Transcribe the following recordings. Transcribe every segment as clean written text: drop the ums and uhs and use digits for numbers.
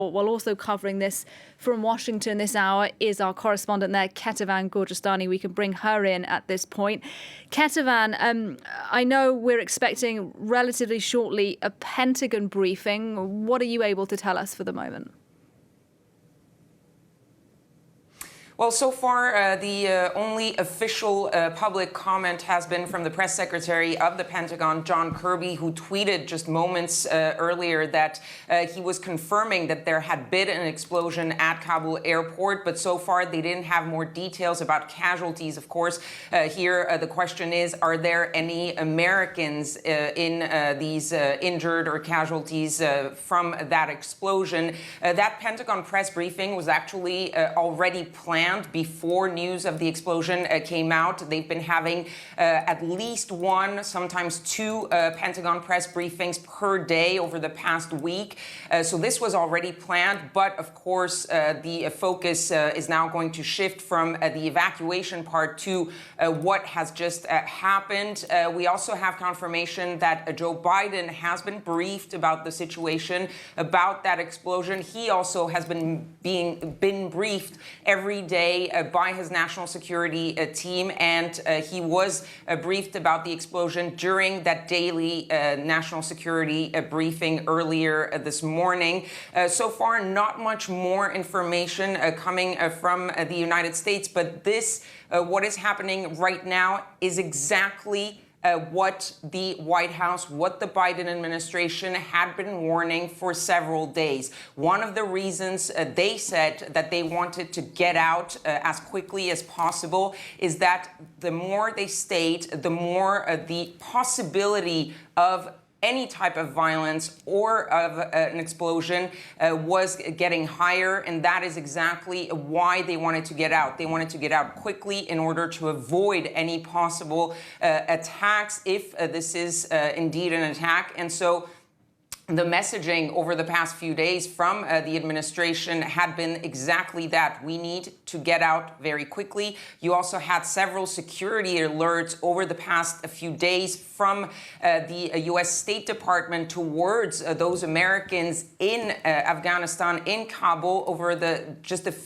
While also covering this from Washington this hour is our correspondent there, Kethevane Gorjestani. We can bring her in at this point. Kethevane, I know we're expecting relatively shortly a Pentagon briefing. What are you able to tell us for the moment? Well, so far, the only official public comment has been from the press secretary of the Pentagon, John Kirby, who tweeted just moments earlier that he was confirming that there had been an explosion at Kabul airport. But so far, they didn't have more details about casualties. Of course, here the question is, are there any Americans in these injured or casualties from that explosion? That Pentagon press briefing was actually already planned before news of the explosion came out. They've been having at least one, sometimes two Pentagon press briefings per day over the past week. So this was already planned. But of course, the focus is now going to shift from the evacuation part to what has just happened. We also have confirmation that Joe Biden has been briefed about the situation, about that explosion. He also has been briefed every day by his national security team, and he was briefed about the explosion during that daily national security briefing earlier this morning. So far, not much more information coming from the United States, but this, what is happening right now, is exactly what the White House, what the Biden administration had been warning for several days. One of the reasons they said that they wanted to get out as quickly as possible is that the more they stayed, the more the possibility of any type of violence or of an explosion was getting higher, and that is exactly why they wanted to get out. They wanted to get out quickly in order to avoid any possible attacks if this is indeed an attack. And so the messaging over the past few days from the administration had been exactly that. We need to get out very quickly. You also had several security alerts over the past few days from the U.S. State Department towards those Americans in Afghanistan, in Kabul, over the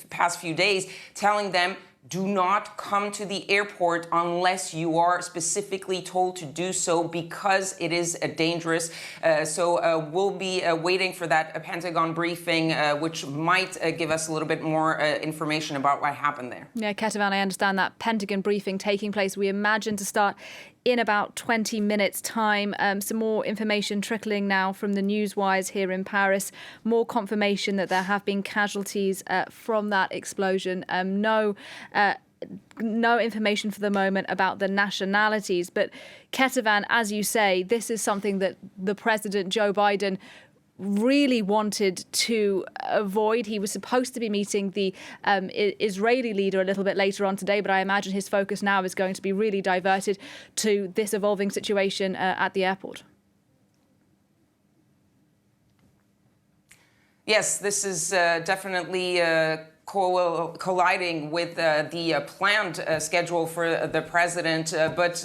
past few days, telling them, do not come to the airport unless you are specifically told to do so, because it is dangerous. So we'll be waiting for that Pentagon briefing, which might give us a little bit more information about what happened there. Yeah, Kethevane, I understand that Pentagon briefing taking place, we imagine, to start in about 20 minutes' time. Some more information trickling now from the newswires here in Paris. More confirmation that there have been casualties from that explosion. No information for the moment about the nationalities. But Kethevane, as you say, this is something that the President, Joe Biden, really wanted to avoid. He was supposed to be meeting the Israeli leader a little bit later on today, but I imagine his focus now is going to be really diverted to this evolving situation at the airport. Yes, this is definitely colliding with the planned schedule for the president. But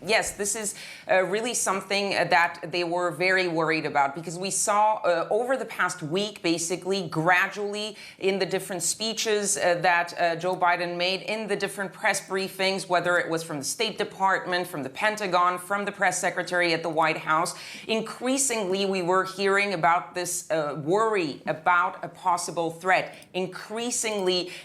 yes, this is really something that they were very worried about, because we saw over the past week, basically, gradually in the different speeches that Joe Biden made, in the different press briefings, whether it was from the State Department, from the Pentagon, from the press secretary at the White House, increasingly we were hearing about this worry about a possible threat.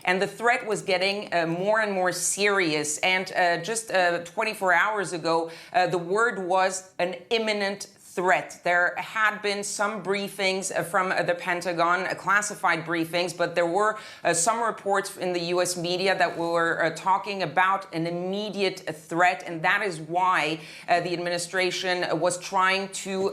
And the threat was getting more and more serious. And just 24 hours ago, the word was an imminent threat. There had been some briefings from the Pentagon, classified briefings, but there were some reports in the U.S. media that were talking about an immediate threat. And that is why the administration was trying to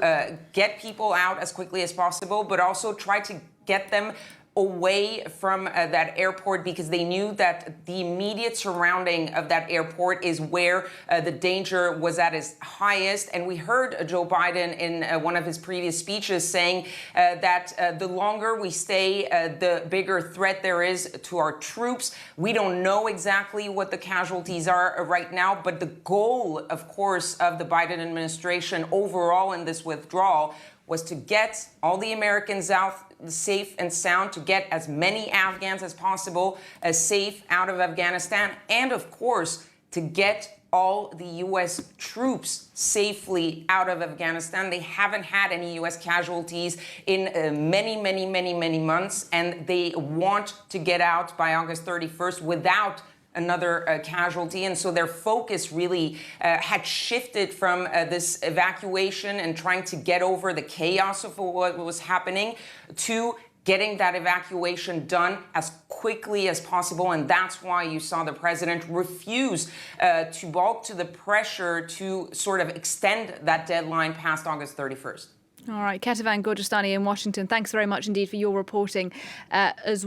get people out as quickly as possible, but also try to get them away from that airport, because they knew that the immediate surrounding of that airport is where the danger was at its highest. And we heard Joe Biden in one of his previous speeches saying that the longer we stay, the bigger threat there is to our troops. We don't know exactly what the casualties are right now, but the goal, of course, of the Biden administration overall in this withdrawal was to get all the Americans out safe and sound, to get as many Afghans as possible safe out of Afghanistan, and of course, to get all the U.S. troops safely out of Afghanistan. They haven't had any U.S. casualties in many months, and they want to get out by August 31st without another casualty. And so their focus really had shifted from this evacuation and trying to get over the chaos of what was happening to getting that evacuation done as quickly as possible. And that's why you saw the president refuse to balk to the pressure to sort of extend that deadline past August 31st. All right, Kethevane Gorjestani in Washington, thanks very much indeed for your reporting as well.